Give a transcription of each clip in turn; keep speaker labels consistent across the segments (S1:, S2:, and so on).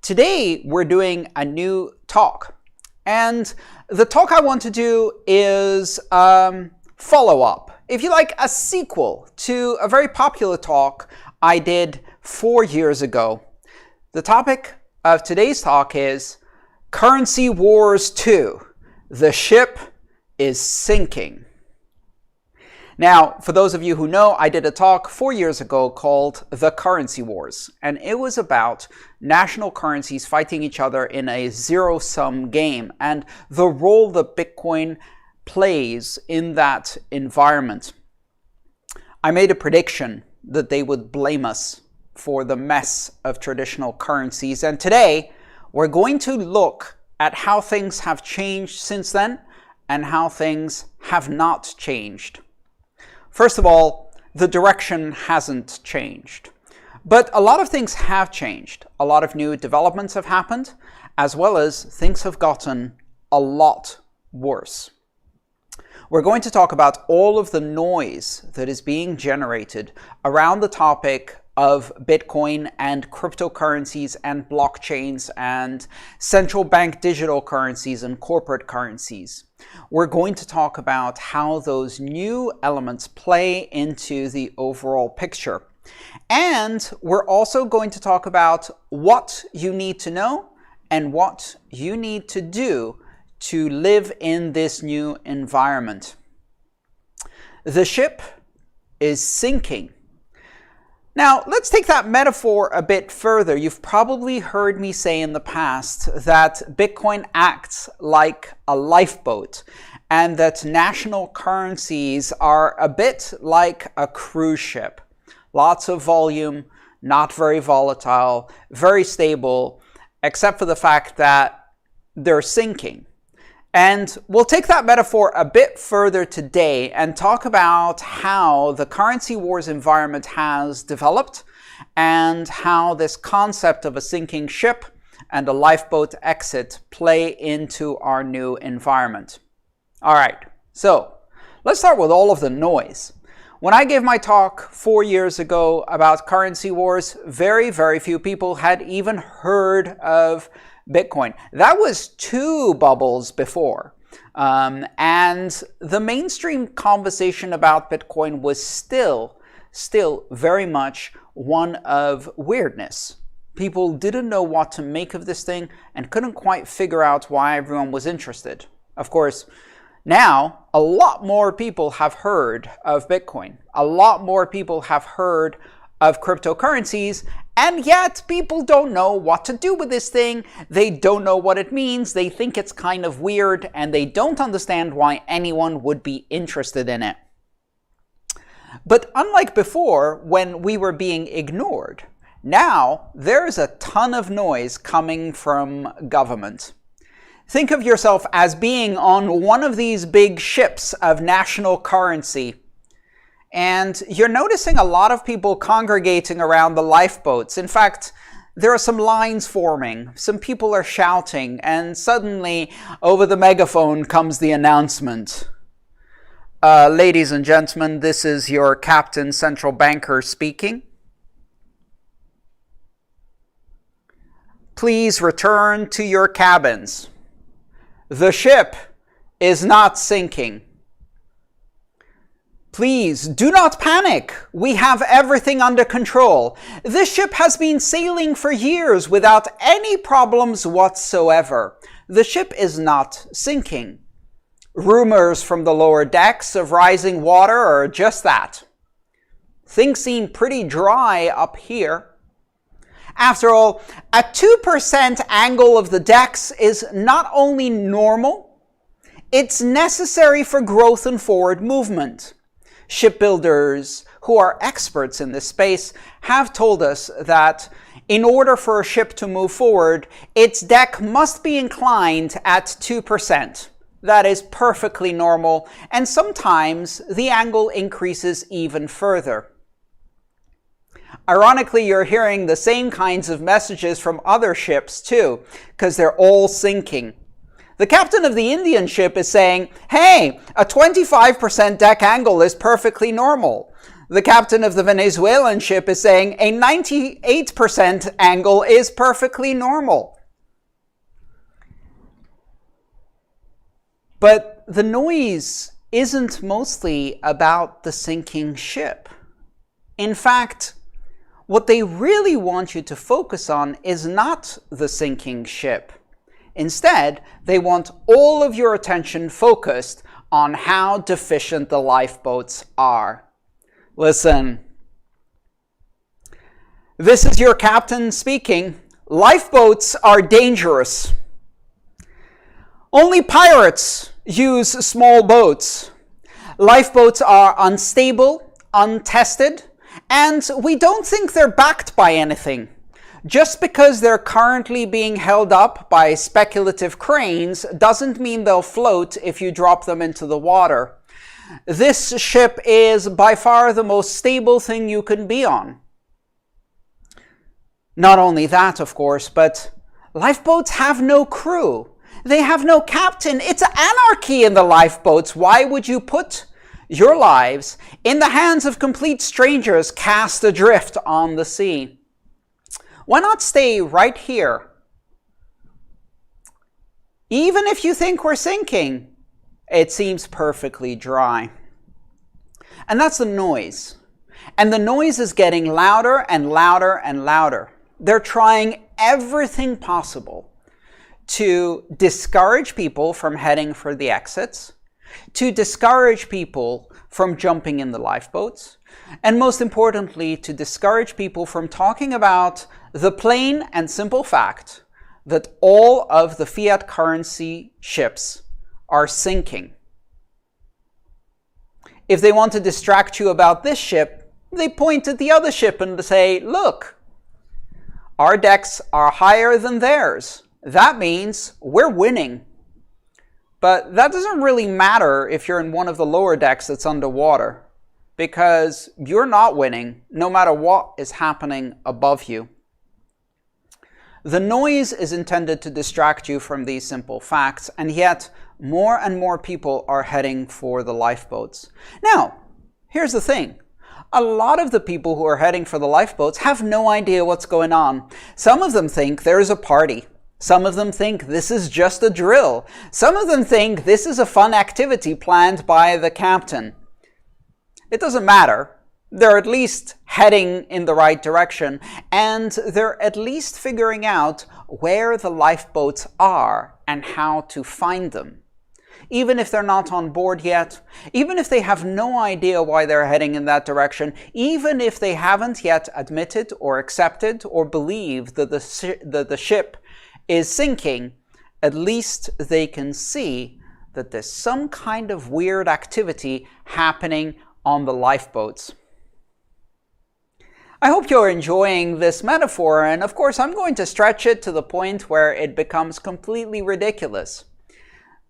S1: Today, we're doing a new talk. And the talk I want to do is follow-up. If you like, a sequel to a very popular talk I did 4 years ago. The topic of today's talk is Currency Wars 2. The ship is sinking. Now, for those of you who know, I did a talk 4 years ago called The Currency Wars, and it was about national currencies fighting each other in a zero-sum game and the role that Bitcoin plays in that environment. I made a prediction that they would blame us for the mess of traditional currencies, and today we're going to look at how things have changed since then and how things have not changed. First of all, the direction hasn't changed. But a lot of things have changed. A lot of new developments have happened, as well as things have gotten a lot worse. We're going to talk about all of the noise that is being generated around the topic of Bitcoin and cryptocurrencies and blockchains and central bank digital currencies and corporate currencies. We're going to talk about how those new elements play into the overall picture. And we're also going to talk about what you need to know and what you need to do to live in this new environment. The ship is sinking. Now, let's take that metaphor a bit further. You've probably heard me say in the past that Bitcoin acts like a lifeboat and that national currencies are a bit like a cruise ship. Lots of volume, not very volatile, very stable, except for the fact that they're sinking. And we'll take that metaphor a bit further today and talk about how the currency wars environment has developed and how this concept of a sinking ship and a lifeboat exit play into our new environment. All right, so let's start with all of the noise. When I gave my talk 4 years ago about currency wars, very, very few people had even heard of Bitcoin. That was 2 bubbles before. And the mainstream conversation about Bitcoin was still very much one of weirdness. People didn't know what to make of this thing and couldn't quite figure out why everyone was interested. Of course, now a lot more people have heard of Bitcoin. A lot more people have heard of cryptocurrencies, and yet people don't know what to do with this thing. They don't know what it means. They think it's kind of weird, and they don't understand why anyone would be interested in it. But unlike before, when we were being ignored, now there's a ton of noise coming from government. Think of yourself as being on one of these big ships of national currency, and you're noticing a lot of people congregating around the lifeboats. In fact, there are some lines forming. Some people are shouting, and suddenly, over the megaphone comes the announcement. Ladies and gentlemen, this is your captain central banker speaking. Please return to your cabins. The ship is not sinking. Please do not panic. We have everything under control. This ship has been sailing for years without any problems whatsoever. The ship is not sinking. Rumors from the lower decks of rising water are just that. Things seem pretty dry up here. After all, a 2% angle of the decks is not only normal, it's necessary for growth and forward movement. Shipbuilders who are experts in this space have told us that in order for a ship to move forward, its deck must be inclined at 2%. That is perfectly normal, and sometimes the angle increases even further. Ironically, you're hearing the same kinds of messages from other ships too, because they're all sinking. The captain of the Indian ship is saying, hey, a 25% deck angle is perfectly normal. The captain of the Venezuelan ship is saying a 98% angle is perfectly normal. But the noise isn't mostly about the sinking ship. In fact, what they really want you to focus on is not the sinking ship. Instead, they want all of your attention focused on how deficient the lifeboats are. Listen, this is your captain speaking. Lifeboats are dangerous. Only pirates use small boats. Lifeboats are unstable, untested, and we don't think they're backed by anything. Just because they're currently being held up by speculative cranes doesn't mean they'll float if you drop them into the water. This ship is by far the most stable thing you can be on. Not only that, of course, but lifeboats have no crew. They have no captain. It's anarchy in the lifeboats. Why would you put your lives in the hands of complete strangers cast adrift on the sea? Why not stay right here? Even if you think we're sinking, it seems perfectly dry. And that's the noise. And the noise is getting louder and louder and louder. They're trying everything possible to discourage people from heading for the exits, to discourage people from jumping in the lifeboats, and most importantly, to discourage people from talking about the plain and simple fact that all of the fiat currency ships are sinking. If they want to distract you about this ship, they point at the other ship and say, look, our decks are higher than theirs. That means we're winning. But that doesn't really matter if you're in one of the lower decks that's underwater, because you're not winning no matter what is happening above you. The noise is intended to distract you from these simple facts, and yet more and more people are heading for the lifeboats. Now, here's the thing. A lot of the people who are heading for the lifeboats have no idea what's going on. Some of them think there's a party. Some of them think this is just a drill. Some of them think this is a fun activity planned by the captain. It doesn't matter. They're at least heading in the right direction, and they're at least figuring out where the lifeboats are and how to find them. Even if they're not on board yet, even if they have no idea why they're heading in that direction, even if they haven't yet admitted or accepted or believed that the ship is sinking, at least they can see that there's some kind of weird activity happening on the lifeboats. I hope you're enjoying this metaphor, and of course I'm going to stretch it to the point where it becomes completely ridiculous.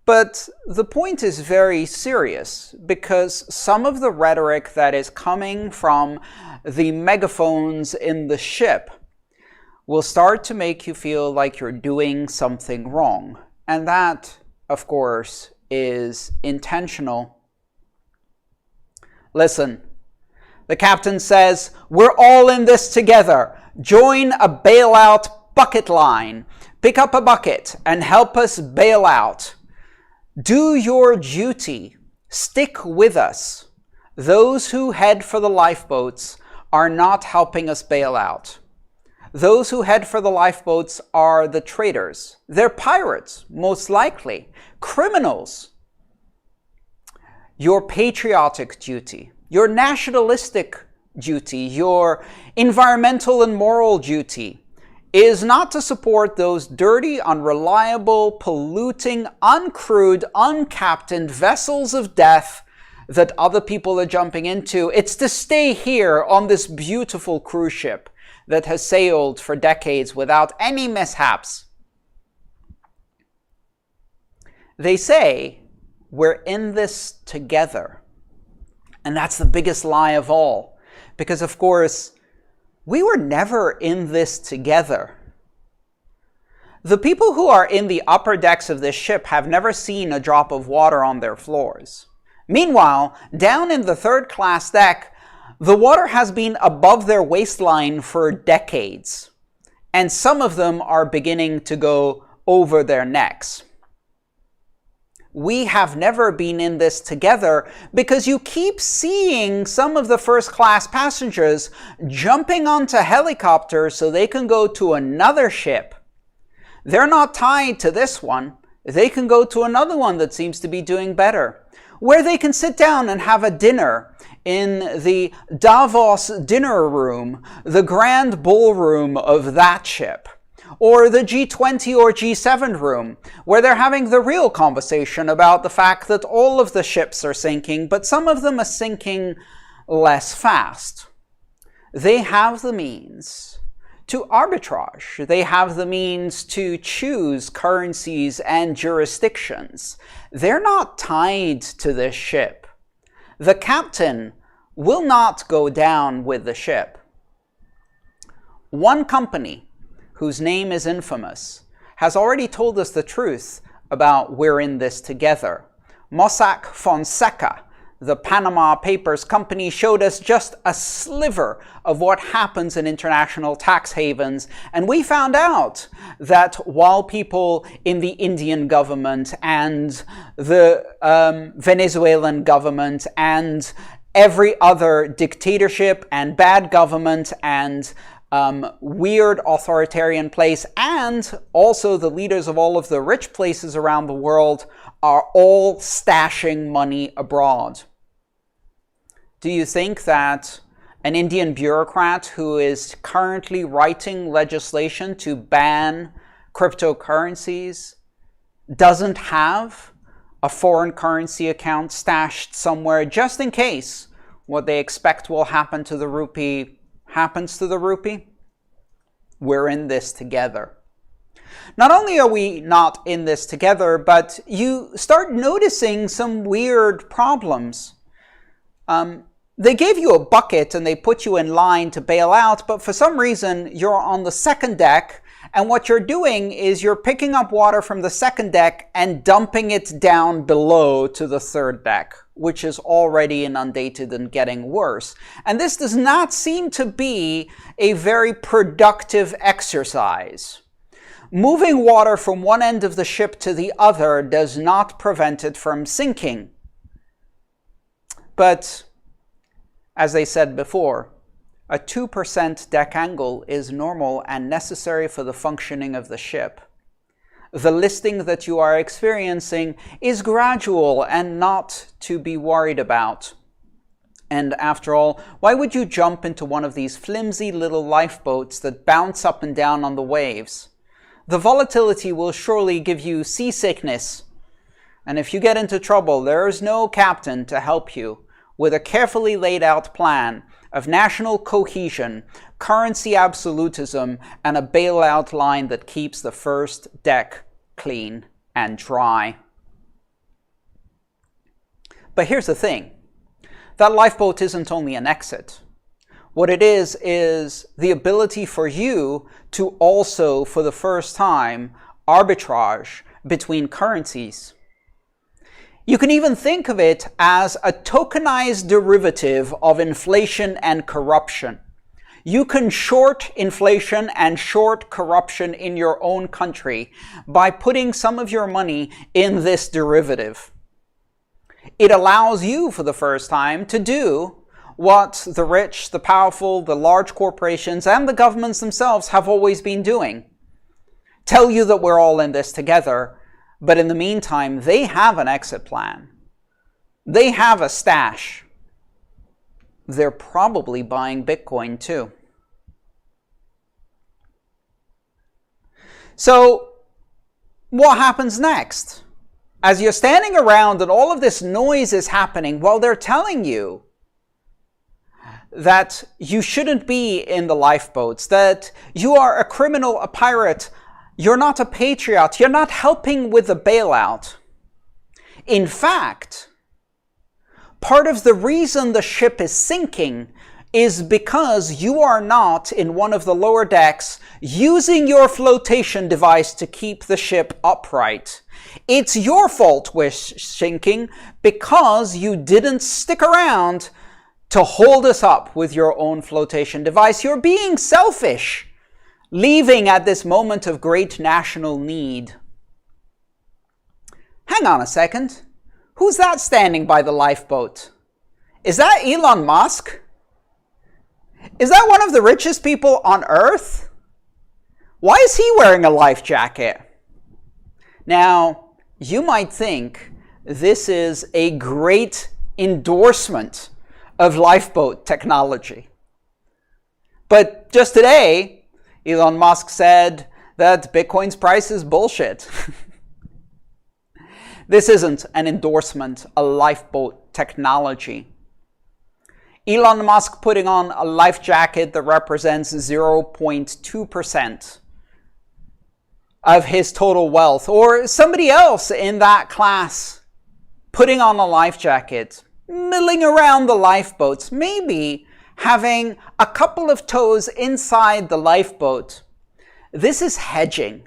S1: But the point is very serious, because some of the rhetoric that is coming from the megaphones in the ship will start to make you feel like you're doing something wrong. And that, of course, is intentional. Listen, the captain says, we're all in this together. Join a bailout bucket line. Pick up a bucket and help us bail out. Do your duty. Stick with us. Those who head for the lifeboats are not helping us bail out. Those who head for the lifeboats are the traitors. They're pirates, most likely. Criminals. Your patriotic duty, your nationalistic duty, your environmental and moral duty is not to support those dirty, unreliable, polluting, uncrewed, uncaptained vessels of death that other people are jumping into. It's to stay here on this beautiful cruise ship that has sailed for decades without any mishaps. They say, we're in this together. And that's the biggest lie of all. Because, of course, we were never in this together. The people who are in the upper decks of this ship have never seen a drop of water on their floors. Meanwhile, down in the third class deck, The water has been above their waistline for decades, and some of them are beginning to go over their necks. We have never been in this together because you keep seeing some of the first-class passengers jumping onto helicopters so they can go to another ship. They're not tied to this one. They can go to another one that seems to be doing better, where they can sit down and have a dinner in the Davos dinner room, the grand ballroom of that ship, or the G20 or G7 room, where they're having the real conversation about the fact that all of the ships are sinking, but some of them are sinking less fast. They have the means to arbitrage. They have the means to choose currencies and jurisdictions. They're not tied to this ship. The captain will not go down with the ship. One company, whose name is infamous, has already told us the truth about we're in this together. Mossack Fonseca, the Panama Papers company, showed us just a sliver of what happens in international tax havens, and we found out that while people in the Indian government and the Venezuelan government and every other dictatorship and bad government and weird authoritarian place, and also the leaders of all of the rich places around the world, are all stashing money abroad. Do you think that an Indian bureaucrat who is currently writing legislation to ban cryptocurrencies doesn't have a foreign currency account stashed somewhere just in case what they expect will happen to the rupee happens to the rupee? We're in this together. Not only are we not in this together, but you start noticing some weird problems. They gave you a bucket and they put you in line to bail out, but for some reason you're on the second deck, and what you're doing is you're picking up water from the second deck and dumping it down below to the third deck, which is already inundated and getting worse. And this does not seem to be a very productive exercise. Moving water from one end of the ship to the other does not prevent it from sinking. But, as I said before, a 2% deck angle is normal and necessary for the functioning of the ship. The listing that you are experiencing is gradual and not to be worried about. And after all, why would you jump into one of these flimsy little lifeboats that bounce up and down on the waves? The volatility will surely give you seasickness. And if you get into trouble, there is no captain to help you with a carefully laid out plan of national cohesion, currency absolutism, and a bailout line that keeps the first deck clean and dry. But here's the thing. That lifeboat isn't only an exit. What it is the ability for you to also, for the first time, arbitrage between currencies. You can even think of it as a tokenized derivative of inflation and corruption. You can short inflation and short corruption in your own country by putting some of your money in this derivative. It allows you, for the first time, to do what the rich, the powerful, the large corporations, and the governments themselves have always been doing. Tell you that we're all in this together, but in the meantime, they have an exit plan. They have a stash. They're probably buying Bitcoin too. So, what happens next? As you're standing around and all of this noise is happening, while they're telling you that you shouldn't be in the lifeboats, that you are a criminal, a pirate, you're not a patriot, you're not helping with the bailout. In fact, part of the reason the ship is sinking is because you are not in one of the lower decks using your flotation device to keep the ship upright. It's your fault we're sinking because you didn't stick around to hold us up with your own flotation device. You're being selfish, leaving at this moment of great national need. Hang on a second. Who's that standing by the lifeboat? Is that Elon Musk? Is that one of the richest people on Earth? Why is he wearing a life jacket? Now, you might think this is a great endorsement of lifeboat technology. But just today, Elon Musk said that Bitcoin's price is bullshit. This isn't an endorsement of lifeboat technology. Elon Musk putting on a life jacket that represents 0.2% of his total wealth, or somebody else in that class putting on a life jacket, milling around the lifeboats, maybe having a couple of toes inside the lifeboat. This is hedging.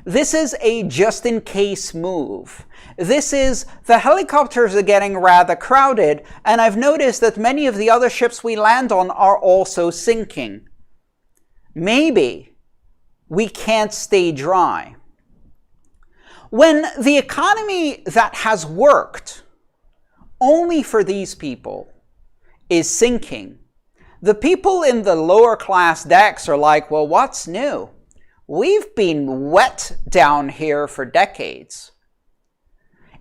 S1: This is a just-in-case move. This is, the helicopters are getting rather crowded, and I've noticed that many of the other ships we land on are also sinking. Maybe we can't stay dry. When the economy that has worked only for these people is sinking, the people in the lower class decks are like, well, what's new? We've been wet down here for decades.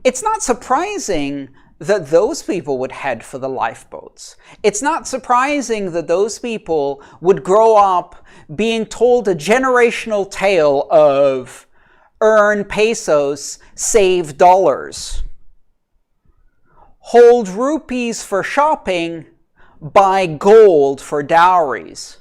S1: It's not surprising that those people would head for the lifeboats. It's not surprising that those people would grow up being told a generational tale of earn pesos, save dollars. Hold rupees for shopping, buy gold for dowries.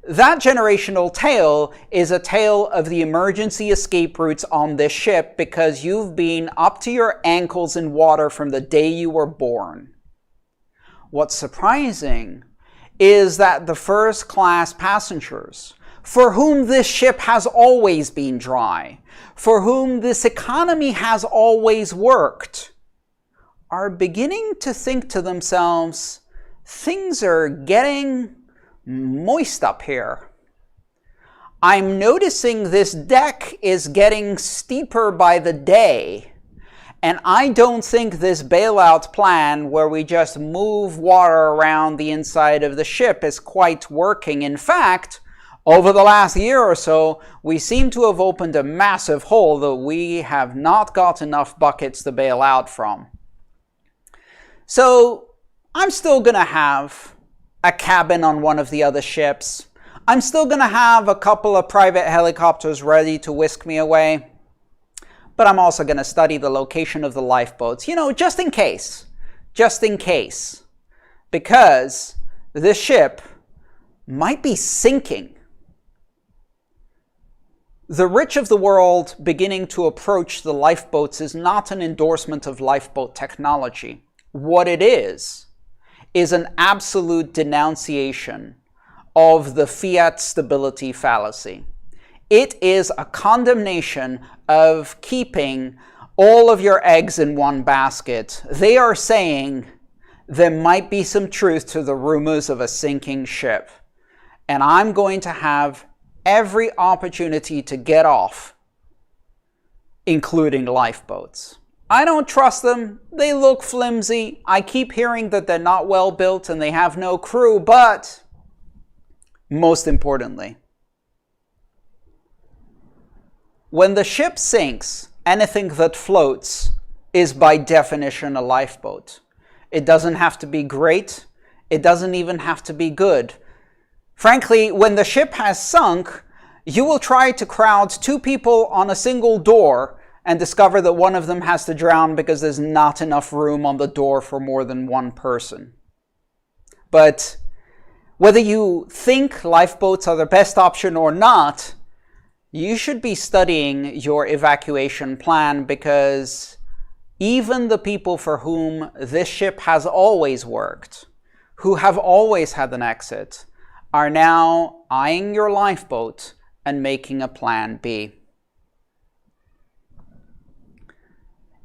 S1: That generational tale is a tale of the emergency escape routes on this ship because you've been up to your ankles in water from the day you were born. What's surprising is that the first class passengers, for whom this ship has always been dry, for whom this economy has always worked, are beginning to think to themselves, things are getting moist up here. I'm noticing this deck is getting steeper by the day, and I don't think this bailout plan where we just move water around the inside of the ship is quite working. In fact, over the last year or so, we seem to have opened a massive hole that we have not got enough buckets to bail out from. So I'm still going to have a cabin on one of the other ships. I'm still going to have a couple of private helicopters ready to whisk me away. But I'm also going to study the location of the lifeboats, just in case. Just in case. Because this ship might be sinking. The rich of the world beginning to approach the lifeboats is not an endorsement of lifeboat technology. What it is an absolute denunciation of the fiat stability fallacy. It is a condemnation of keeping all of your eggs in one basket. They are saying there might be some truth to the rumors of a sinking ship. And I'm going to have every opportunity to get off, including lifeboats. I don't trust them. They look flimsy. I keep hearing that they're not well built and they have no crew, but most importantly, when the ship sinks, anything that floats is by definition a lifeboat. It doesn't have to be great. It doesn't even have to be good. Frankly, when the ship has sunk, you will try to crowd two people on a single door and discover that one of them has to drown because there's not enough room on the door for more than one person. But whether you think lifeboats are the best option or not, you should be studying your evacuation plan, because even the people for whom this ship has always worked, who have always had an exit, are now eyeing your lifeboat and making a plan B.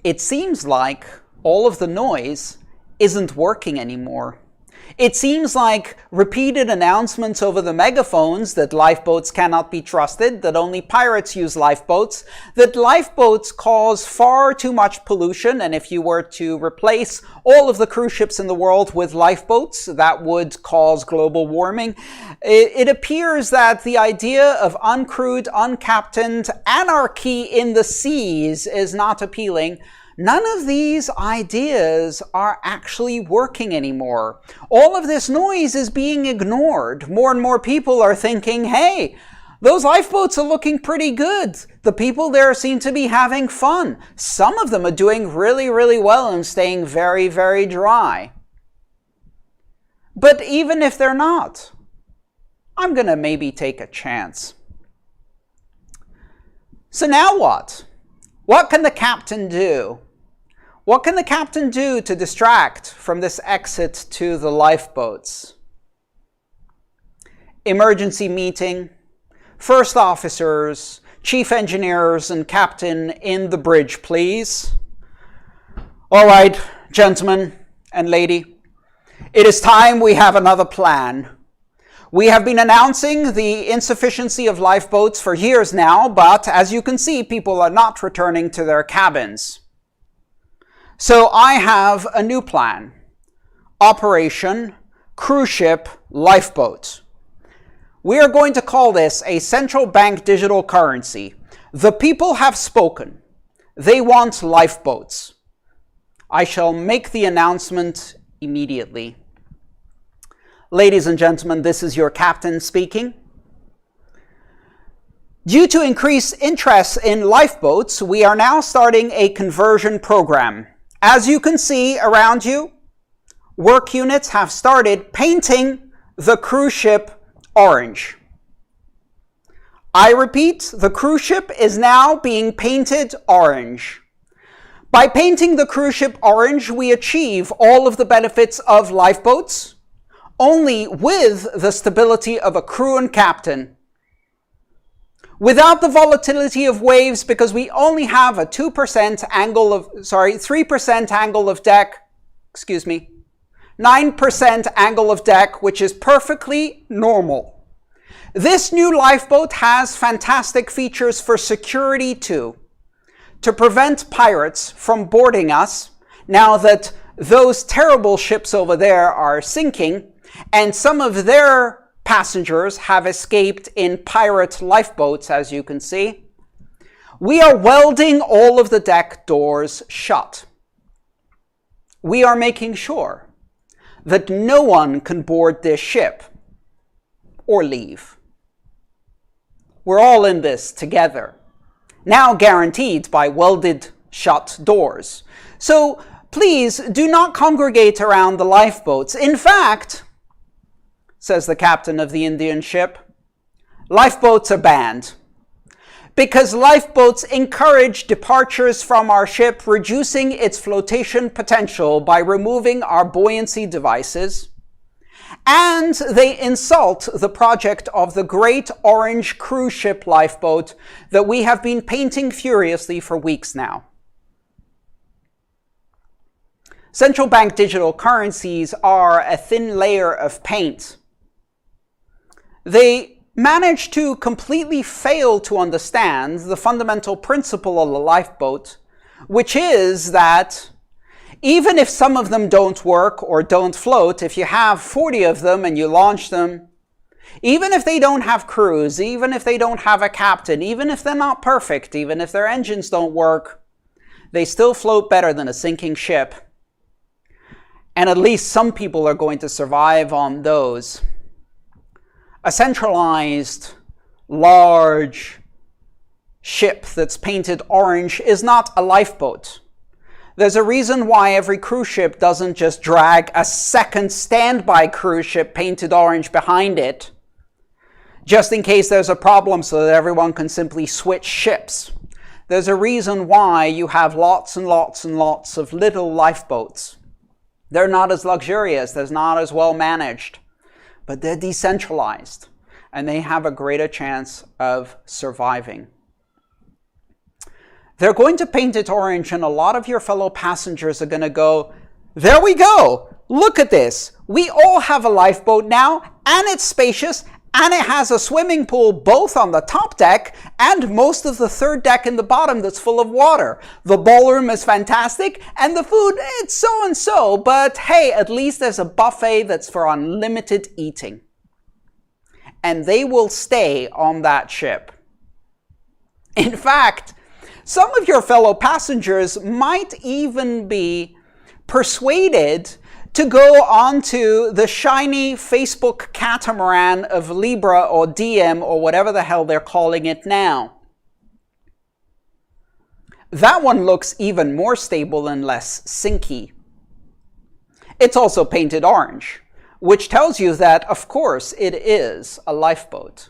S1: It seems like all of the noise isn't working anymore. It seems like repeated announcements over the megaphones that lifeboats cannot be trusted, that only pirates use lifeboats, that lifeboats cause far too much pollution, and if you were to replace all of the cruise ships in the world with lifeboats, that would cause global warming. It appears that the idea of uncrewed, uncaptained anarchy in the seas is not appealing. None of these ideas are actually working anymore. All of this noise is being ignored. More and more people are thinking, hey, those lifeboats are looking pretty good. The people there seem to be having fun. Some of them are doing really, really well and staying very, very dry. But even if they're not, I'm going to maybe take a chance. So now what? What can the captain do? What can the captain do to distract from this exit to the lifeboats? Emergency meeting, first officers, chief engineers, and captain in the bridge, please. All right, gentlemen and lady, it is time we have another plan. We have been announcing the insufficiency of lifeboats for years now, but as you can see, people are not returning to their cabins. So I have a new plan. Operation Cruise Ship Lifeboat. We are going to call this a Central Bank Digital Currency. The people have spoken. They want lifeboats. I shall make the announcement immediately. Ladies and gentlemen, this is your captain speaking. Due to increased interest in lifeboats, we are now starting a conversion program. As you can see around you, work units have started painting the cruise ship orange. I repeat, the cruise ship is now being painted orange. By painting the cruise ship orange, we achieve all of the benefits of lifeboats, only with the stability of a crew and captain. Without the volatility of waves, because we only have a 3% angle of deck, 9% angle of deck, which is perfectly normal. This new lifeboat has fantastic features for security too, to prevent pirates from boarding us now that those terrible ships over there are sinking and some of their passengers have escaped in pirate lifeboats, as you can see. We are welding all of the deck doors shut. We are making sure that no one can board this ship or leave. We're all in this together, now guaranteed by welded shut doors. So please do not congregate around the lifeboats. In fact, says the captain of the Indian ship, lifeboats are banned because lifeboats encourage departures from our ship, reducing its flotation potential by removing our buoyancy devices, and they insult the project of the Great Orange Cruise Ship Lifeboat that we have been painting furiously for weeks now. Central Bank Digital Currencies are a thin layer of paint. They manage to completely fail to understand the fundamental principle of the lifeboat, which is that even if some of them don't work or don't float, if you have 40 of them and you launch them, even if they don't have crews, even if they don't have a captain, even if they're not perfect, even if their engines don't work, they still float better than a sinking ship. And at least some people are going to survive on those. A centralized, large ship that's painted orange is not a lifeboat. There's a reason why every cruise ship doesn't just drag a second standby cruise ship painted orange behind it, just in case there's a problem so that everyone can simply switch ships. There's a reason why you have lots and lots and lots of little lifeboats. They're not as luxurious, they're not as well managed, but they're decentralized and they have a greater chance of surviving. They're going to paint it orange and a lot of your fellow passengers are going to go, there we go, look at this, we all have a lifeboat now, and it's spacious, and it has a swimming pool both on the top deck and most of the third deck in the bottom that's full of water. The ballroom is fantastic, and the food, it's so-and-so, but hey, at least there's a buffet that's for unlimited eating. And they will stay on that ship. In fact, some of your fellow passengers might even be persuaded to go onto the shiny Facebook catamaran of Libra or Diem or whatever the hell they're calling it now. That one looks even more stable and less sinky. It's also painted orange, which tells you that, of course, it is a lifeboat.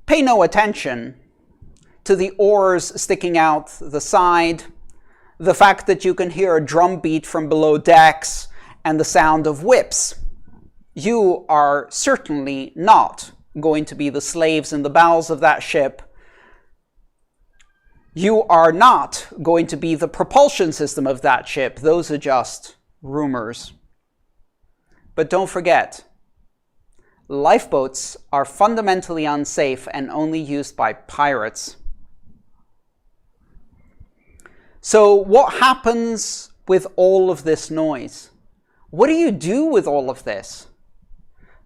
S1: Pay no attention to the oars sticking out the side, the fact that you can hear a drum beat from below decks, and the sound of whips. You are certainly not going to be the slaves in the bowels of that ship. You are not going to be the propulsion system of that ship. Those are just rumors. But don't forget, lifeboats are fundamentally unsafe and only used by pirates. So what happens with all of this noise? What do you do with all of this?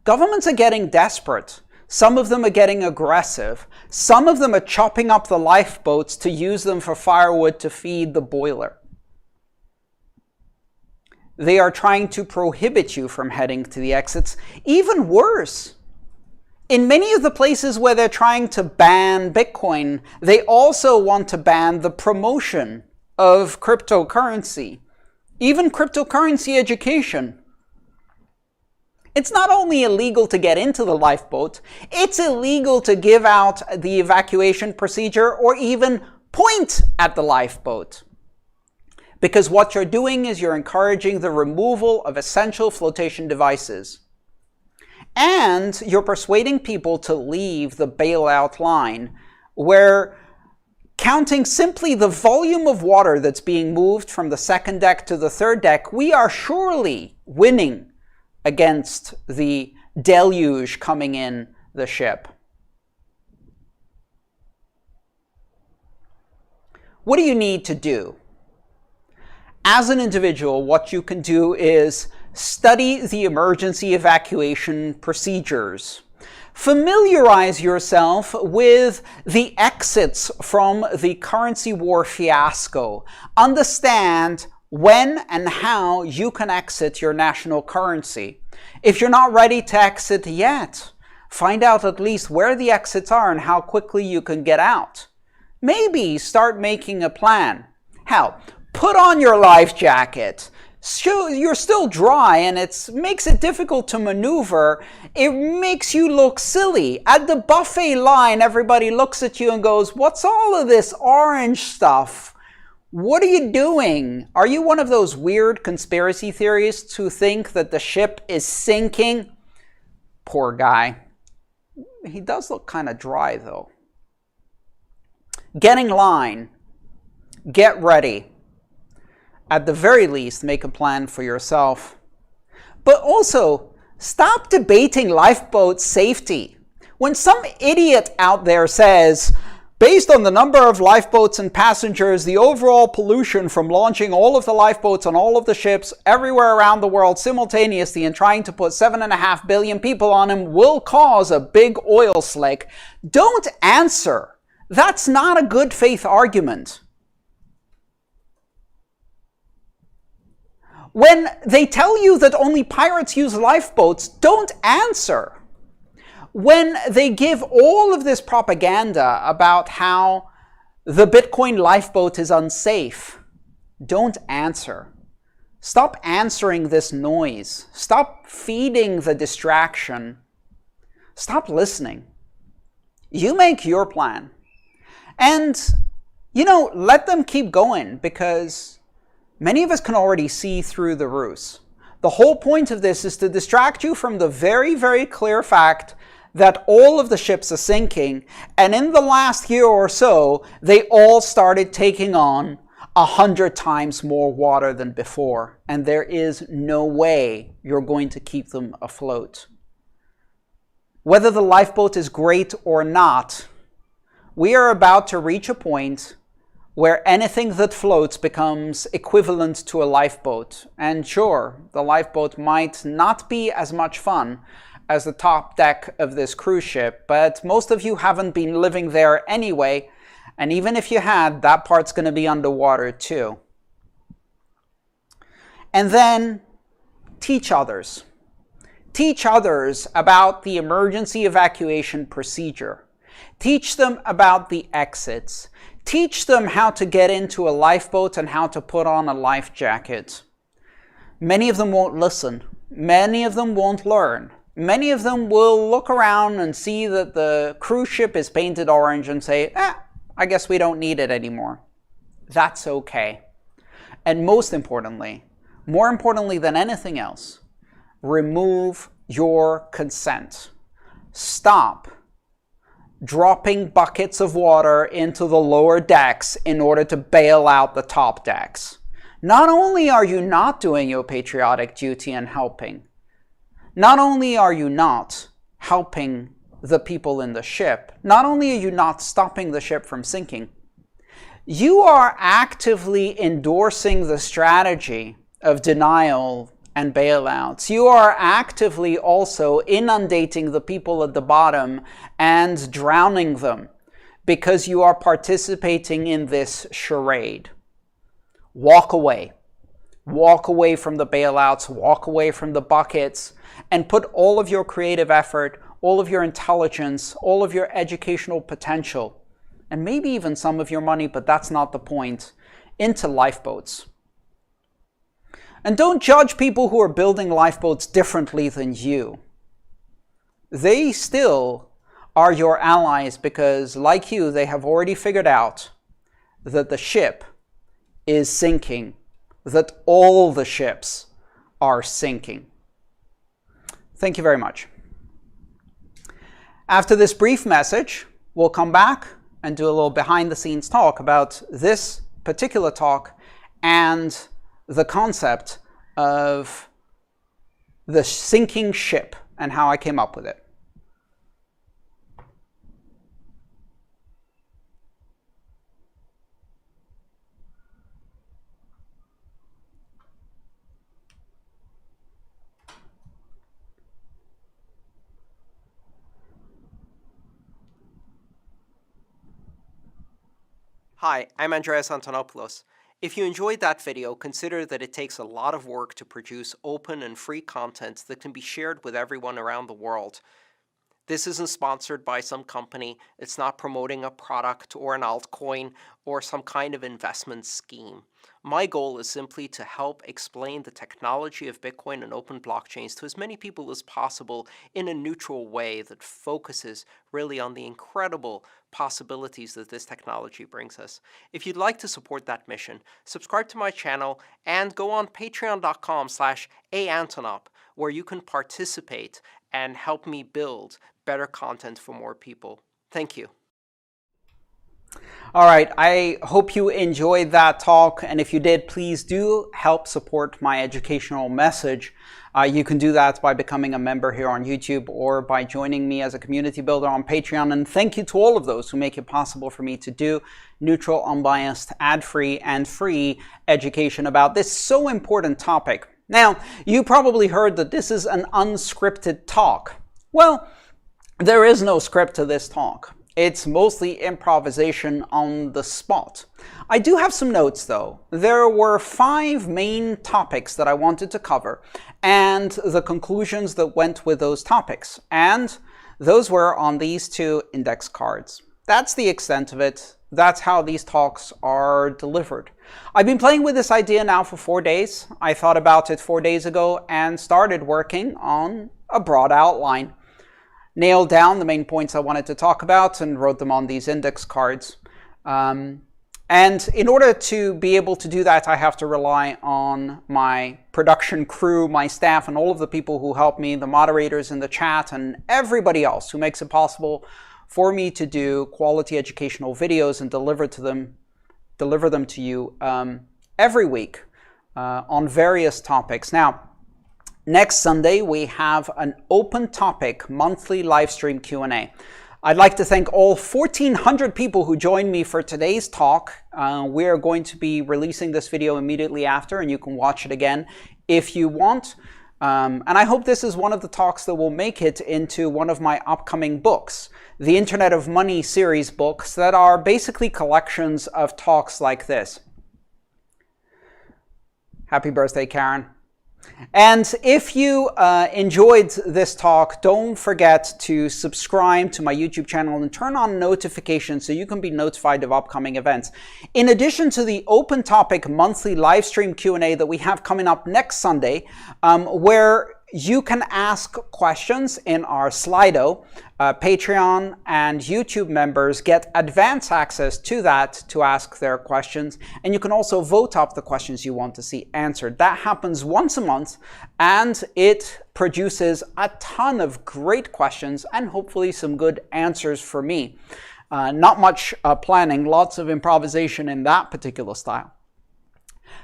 S1: Governments are getting desperate. Some of them are getting aggressive. Some of them are chopping up the lifeboats to use them for firewood to feed the boiler. They are trying to prohibit you from heading to the exits. Even worse, in many of the places where they're trying to ban Bitcoin, they also want to ban the promotion of cryptocurrency, even cryptocurrency education. It's not only illegal to get into the lifeboat, it's illegal to give out the evacuation procedure or even point at the lifeboat. Because what you're doing is you're encouraging the removal of essential flotation devices. And you're persuading people to leave the bailout line, where counting simply the volume of water that's being moved from the second deck to the third deck, we are surely winning against the deluge coming in the ship. What do you need to do? As an individual, what you can do is study the emergency evacuation procedures. Familiarize yourself with the exits from the currency war fiasco. Understand when and how you can exit your national currency. If you're not ready to exit yet, find out at least where the exits are and how quickly you can get out. Maybe start making a plan. Hell, put on your life jacket. You're still dry and it makes it difficult to maneuver. It makes you look silly. At the buffet line, everybody looks at you and goes, "What's all of this orange stuff? What are you doing? Are you one of those weird conspiracy theorists who think that the ship is sinking?" Poor guy. He does look kind of dry though. Get in line. Get ready. At the very least, make a plan for yourself. But also, stop debating lifeboat safety. When some idiot out there says, based on the number of lifeboats and passengers, the overall pollution from launching all of the lifeboats on all of the ships everywhere around the world simultaneously and trying to put 7.5 billion people on them will cause a big oil slick, don't answer. That's not a good faith argument. When they tell you that only pirates use lifeboats, don't answer. When they give all of this propaganda about how the Bitcoin lifeboat is unsafe, don't answer. Stop answering this noise. Stop feeding the distraction. Stop listening. You make your plan. And, let them keep going, because many of us can already see through the ruse. The whole point of this is to distract you from the very, very clear fact that all of the ships are sinking, and in the last year or so, they all started taking on 100 times more water than before, and there is no way you're going to keep them afloat. Whether the lifeboat is great or not, we are about to reach a point where anything that floats becomes equivalent to a lifeboat. And sure, the lifeboat might not be as much fun as the top deck of this cruise ship, but most of you haven't been living there anyway, and even if you had, that part's going to be underwater too. And then teach others. Teach others about the emergency evacuation procedure. Teach them about the exits. Teach them how to get into a lifeboat and how to put on a life jacket. Many of them won't listen. Many of them won't learn. Many of them will look around and see that the cruise ship is painted orange and say, I guess we don't need it anymore. That's okay. And most importantly, more importantly than anything else, remove your consent. Stop dropping buckets of water into the lower decks in order to bail out the top decks. Not only are you not doing your patriotic duty and helping, not only are you not helping the people in the ship, not only are you not stopping the ship from sinking, you are actively endorsing the strategy of denial and bailouts. You are actively also inundating the people at the bottom and drowning them because you are participating in this charade. Walk away. Walk away from the bailouts, walk away from the buckets, and put all of your creative effort, all of your intelligence, all of your educational potential, and maybe even some of your money, but that's not the point, into lifeboats. And don't judge people who are building lifeboats differently than you. They still are your allies because, like you, they have already figured out that the ship is sinking, that all the ships are sinking. Thank you very much. After this brief message, we'll come back and do a little behind-the-scenes talk about this particular talk and the concept of the sinking ship and how I came up with it.
S2: Hi, I'm Andreas Antonopoulos. If you enjoyed that video, consider that it takes a lot of work to produce open and free content that can be shared with everyone around the world. This isn't sponsored by some company, it's not promoting a product or an altcoin or some kind of investment scheme. My goal is simply to help explain the technology of Bitcoin and open blockchains to as many people as possible in a neutral way that focuses really on the incredible possibilities that this technology brings us. If you'd like to support that mission, subscribe to my channel and go on patreon.com/aantonop, where you can participate and help me build better content for more people. Thank you.
S1: All right, I hope you enjoyed that talk, and if you did, please do help support my educational message. You can do that by becoming a member here on YouTube or by joining me as a community builder on Patreon. And thank you to all of those who make it possible for me to do neutral, unbiased, ad-free, and free education about this so important topic. Now, you probably heard that this is an unscripted talk. Well, there is no script to this talk. It's mostly improvisation on the spot. I do have some notes though. There were 5 main topics that I wanted to cover and the conclusions that went with those topics. And those were on these 2 index cards. That's the extent of it. That's how these talks are delivered. I've been playing with this idea now for 4 days. I thought about it 4 days ago and started working on a broad outline. Nailed down the main points I wanted to talk about and wrote them on these index cards. And in order to be able to do that, I have to rely on my production crew, my staff, and all of the people who help me, the moderators in the chat, and everybody else who makes it possible for me to do quality educational videos and deliver to them deliver them to you every week on various topics. Now, next Sunday, we have an open topic monthly live stream Q&A. I'd like to thank all 1,400 people who joined me for today's talk. We are going to be releasing this video immediately after, and you can watch it again if you want. And I hope this is one of the talks that will make it into one of my upcoming books, the Internet of Money series books that are basically collections of talks like this. Happy birthday, Karen. And if you enjoyed this talk, don't forget to subscribe to my YouTube channel and turn on notifications so you can be notified of upcoming events. In addition to the open topic monthly live stream Q&A that we have coming up next Sunday, where you can ask questions in our Slido, Patreon and YouTube members get advance access to that to ask their questions. And you can also vote up the questions you want to see answered. That happens once a month, and it produces a ton of great questions and hopefully some good answers for me. Not much planning, lots of improvisation in that particular style.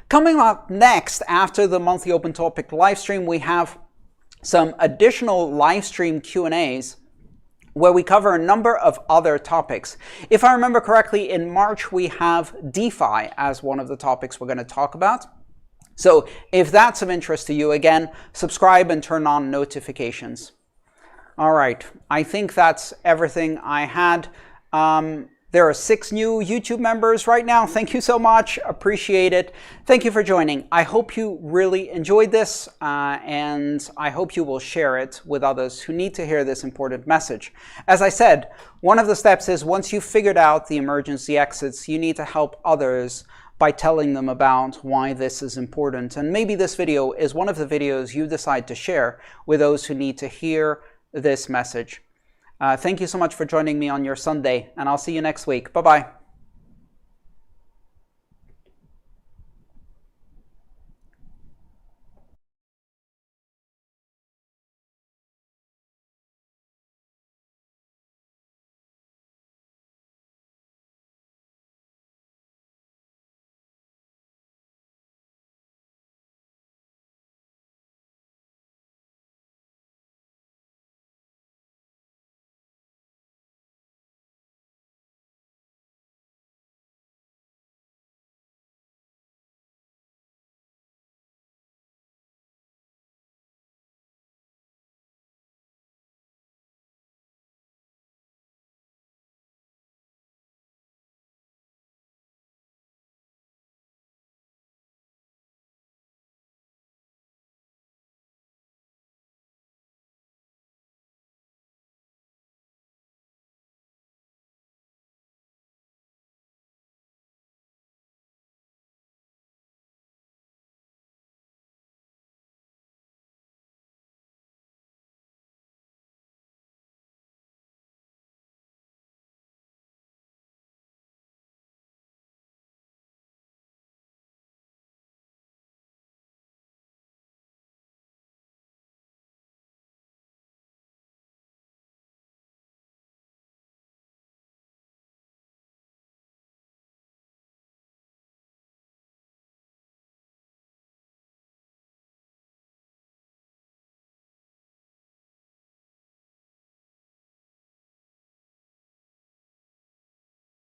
S1: Coming up next, after the monthly open topic live stream, we have some additional live stream Q&As where we cover a number of other topics. If I remember correctly, in March we have DeFi as one of the topics we're going to talk about. So if that's of interest to you, again, subscribe and turn on notifications. All right, I think that's everything I had. There are 6 new YouTube members right now. Thank you so much. Appreciate it. Thank you for joining. I hope you really enjoyed this, and I hope you will share it with others who need to hear this important message. As I said, one of the steps is once you've figured out the emergency exits, you need to help others by telling them about why this is important. And maybe this video is one of the videos you decide to share with those who need to hear this message. Thank you so much for joining me on your Sunday, and I'll see you next week. Bye-bye.